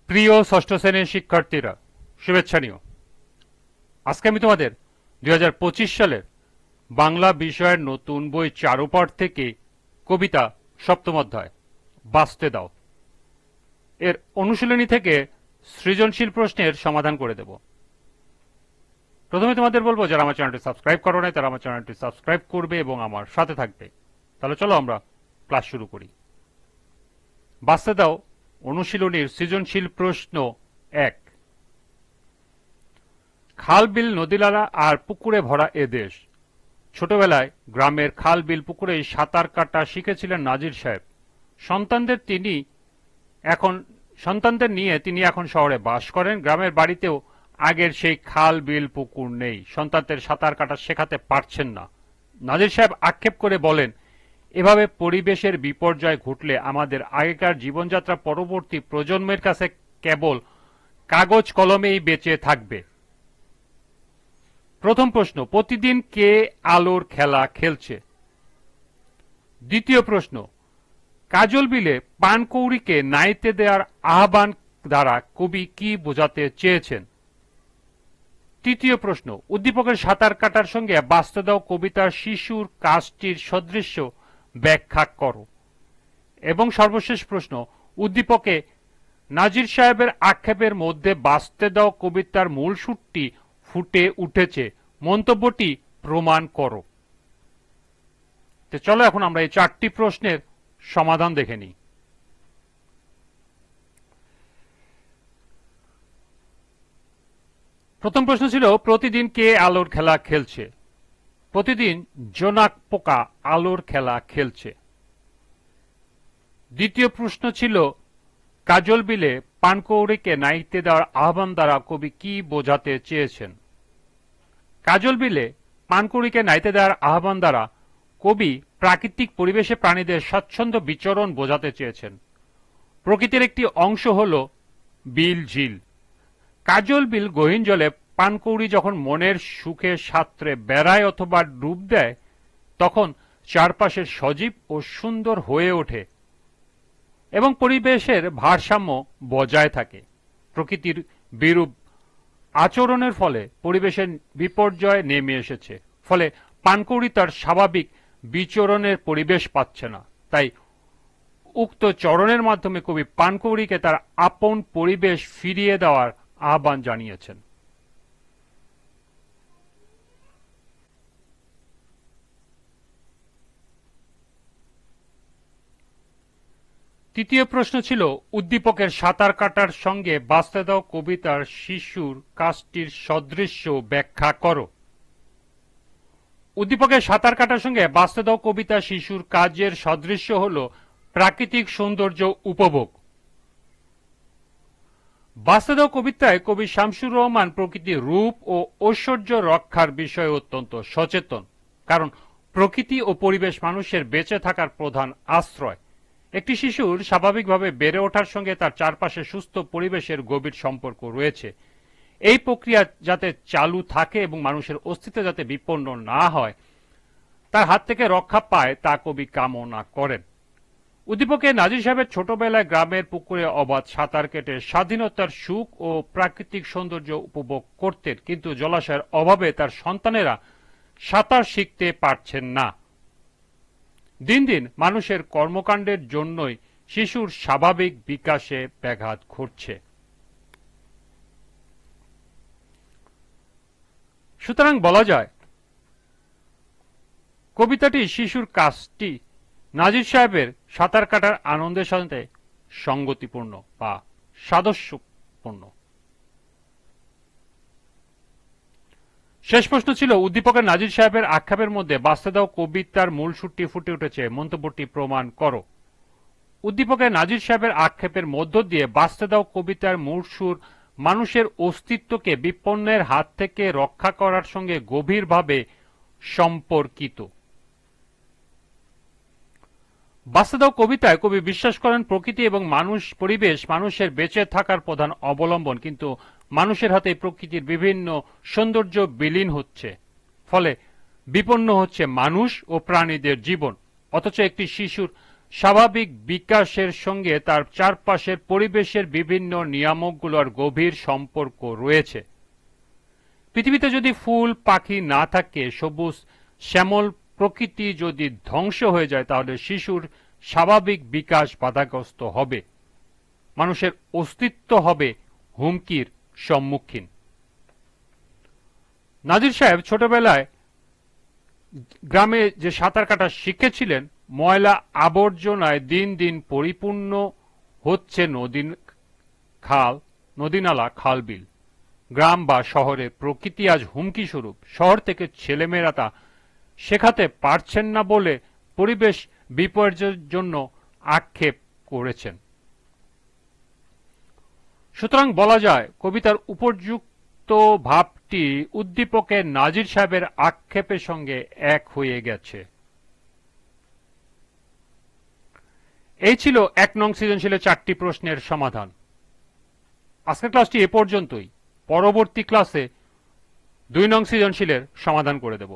প্রিয় ষষ্ঠ শ্রেণীর শিক্ষার্থীরা, শুভেচ্ছা নিও। আজকে আমি তোমাদের 2025 সালের বাংলা বিষয়ের নতুন বই চারুপাঠ থেকে কবিতা সপ্তম অধ্যায় বাঁচতে দাও এর অনুশীলনী থেকে সৃজনশীল প্রশ্নের সমাধান করে দেব। প্রথমে তোমাদের বলবো, যারা আমার চ্যানেলটি সাবস্ক্রাইব করো নাই তারা আমার চ্যানেলটি সাবস্ক্রাইব করবে এবং আমার সাথে থাকবে। তাহলে চলো আমরা ক্লাস শুরু করি। বাঁচতে দাও অনুশীলনীর সৃজনশীল প্রশ্ন 1। খাল বিল নদীনালা আর পুকুরে ভরা এ দেশ। ছোটবেলায় গ্রামের খাল বিল পুকুরে সাঁতার কাটা শিখেছিলেন নাজির সাহেব। সন্তানদের নিয়ে তিনি এখন শহরে বাস করেন। গ্রামের বাড়িতেও আগের সেই খাল বিল পুকুর নেই। সন্তানদের সাঁতার কাটা শেখাতে পারছেন না। নাজির সাহেব আক্ষেপ করে বলেন, এভাবে পরিবেশের বিপর্যয় ঘটলে আমাদের আগেকার জীবনযাত্রা পরবর্তী প্রজন্মের কাছে কেবল কাগজ কলমেই বেঁচে থাকবে। প্রথম প্রশ্ন, প্রতিদিন কে আলোর খেলা খেলছে? দ্বিতীয় প্রশ্ন, কাজল বিলে পানকৌড়িকে নাইতে দেওয়ার আহ্বান দ্বারা কবি কি বোঝাতে চেয়েছেন? তৃতীয় প্রশ্ন, উদ্দীপকের সাঁতার কাটার সঙ্গে বাঁচতে দাও কবিতার শিশুর কাজটির সদৃশ্য ব্যাখ্যা করো। এবং সর্বশেষ প্রশ্ন, উদ্দীপকে নাজির সাহেবের আক্ষেপের মধ্যে বাঁচতে দাও কবিতার মূল সুরটি ফুটে উঠেছে, মন্তব্যটি প্রমাণ করো। তো চলো এখন আমরা এই চারটি প্রশ্নের সমাধান দেখে নিই। প্রথম প্রশ্ন ছিল, প্রতিদিন কে আলোর খেলা খেলছে? প্রতিদিন জোনাক পোকা আলোর খেলা খেলছে। দ্বিতীয় প্রশ্ন ছিল, কাজল বিলে পানকৌড়িকে নাইতে দেওয়ার আহ্বান দ্বারা কবি কি বোঝাতে চেয়েছেন? কাজল বিলে পানকৌড়িকে নাইতে দেওয়ার আহ্বান দ্বারা কবি প্রাকৃতিক পরিবেশে প্রাণীদের স্বচ্ছন্দ বিচরণ বোঝাতে চেয়েছেন। প্রকৃতির একটি অংশ হল বিল ঝিল। কাজল বিল গহীন জলে পানকৌড়ি যখন মনের সুখে সাঁতরে বেড়ায় অথবা ডুব দেয়, তখন চারপাশের সজীব ও সুন্দর হয়ে ওঠে এবং পরিবেশের ভারসাম্য বজায় থাকে। প্রকৃতির বিরূপ আচরণের ফলে পরিবেশের বিপর্যয় নেমে এসেছে, ফলে পানকৌড়ি তার স্বাভাবিক বিচরণের পরিবেশ পাচ্ছে না। তাই উক্ত চরণের মাধ্যমে কবি পানকৌড়িকে তার আপন পরিবেশ ফিরিয়ে দেওয়ার আহ্বান জানিয়েছেন। তৃতীয় প্রশ্ন ছিল, উদ্দীপকের সাঁতার কাটার সঙ্গে বাঁচতে দাও কবিতার শিশুর কাজটির সদৃশ্য ব্যাখ্যা করো। উদ্দীপকের সাঁতার কাটার সঙ্গে বাঁচতে দাও কবিতা শিশুর কাজের সদৃশ্য হল প্রাকৃতিক সৌন্দর্য উপভোগ। বাঁচতে দাও কবিতায় কবি শামসুর রহমান প্রকৃতির রূপ ও ঐশ্বর্য রক্ষার বিষয়ে অত্যন্ত সচেতন, কারণ প্রকৃতি ও পরিবেশ মানুষের বেঁচে থাকার প্রধান আশ্রয়। একটি শিশুর স্বাভাবিকভাবে বেড়ে ওঠার সঙ্গে তার চারপাশে সুস্থ পরিবেশের গভীর সম্পর্ক রয়েছে। এই প্রক্রিয়া যাতে চালু থাকে এবং মানুষের অস্তিত্ব যাতে বিপন্ন না হয়, তার হাত থেকে রক্ষা পায়, তা কবি কামনা করেন। উদ্দীপকে নাজির সাহেবের ছোটবেলায় গ্রামের পুকুরে অবাধ সাঁতার কেটে স্বাধীনতার সুখ ও প্রাকৃতিক সৌন্দর্য উপভোগ করতেন, কিন্তু জলাশয়ের অভাবে তার সন্তানেরা সাঁতার শিখতে পারছেন না। দিন দিন মানুষের কর্মকাণ্ডের জন্যই শিশুর স্বাভাবিক বিকাশে ব্যাঘাত ঘটছে। সুতরাং বলা যায়, কবিতাটি শিশুর কাজটি নাজির সাহেবের সাঁতার কাটার আনন্দের সাথে সঙ্গতিপূর্ণ বা সাদস্যপূর্ণ। শেষ প্রশ্ন ছিল, উদ্দীপকের নাজির সাহেবের আক্ষেপের মধ্যে বাঁচতে দাও কবিতার মূল সুরটি ফুটে উঠেছে, মন্তব্যটি প্রমাণ করো। উদ্দীপকের নাজির সাহেবের আক্ষেপের মধ্য দিয়ে বাঁচতে দাও কবিতার মূল সুর মানুষের অস্তিত্বকে বিপন্নের হাত থেকে রক্ষা করার সঙ্গে গভীরভাবে সম্পর্কিত। বাঁচতে দাও কবিতায় কবি বিশ্বাস করেন প্রকৃতি এবং পরিবেশ মানুষের বেঁচে থাকার প্রধান অবলম্বন, কিন্তু মানুষের হাতে প্রকৃতির বিভিন্ন সৌন্দর্য বিলীন হচ্ছে, ফলে বিপন্ন হচ্ছে মানুষ ও প্রাণীদের জীবন। অথচ একটি শিশুর স্বাভাবিক বিকাশের সঙ্গে তার চারপাশের পরিবেশের বিভিন্ন নিয়ামকগুলোর গভীর সম্পর্ক রয়েছে। পৃথিবীতে যদি ফুল পাখি না থাকে, সবুজ শ্যামল প্রকৃতি যদি ধ্বংস হয়ে যায়, তাহলে শিশুর স্বাভাবিক বিকাশ বাধাগ্রস্ত হবে, মানুষের অস্তিত্ব হবে হুমকির সম্মুখীন। নাজির সাহেব ছোটবেলায় গ্রামে যে সাঁতার কাটা শিখেছিলেন, ময়লা আবর্জনায় দিন দিন পরিপূর্ণ হচ্ছে নদী নালা, খাল বিল। গ্রাম বা শহরে প্রকৃতি আজ হুমকি স্বরূপ। শহর থেকে ছেলেমেয়েরা তা শেখাতে পারছেন না বলে পরিবেশ বিপর্যয়ের জন্য আক্ষেপ করেছেন। সুতরাং বলা যায়, কবিতার উপর্যুক্ত ভাবটি উদ্দীপকের নাজির সাহেবের আক্ষেপের সঙ্গে এক হয়ে গেছে। এই ছিল ১ নং সৃজনশীলের ৪টি প্রশ্নের সমাধান। আজকের ক্লাসটি এ পর্যন্তই। পরবর্তী ক্লাসে ২ নং সৃজনশীলের সমাধান করে দেব।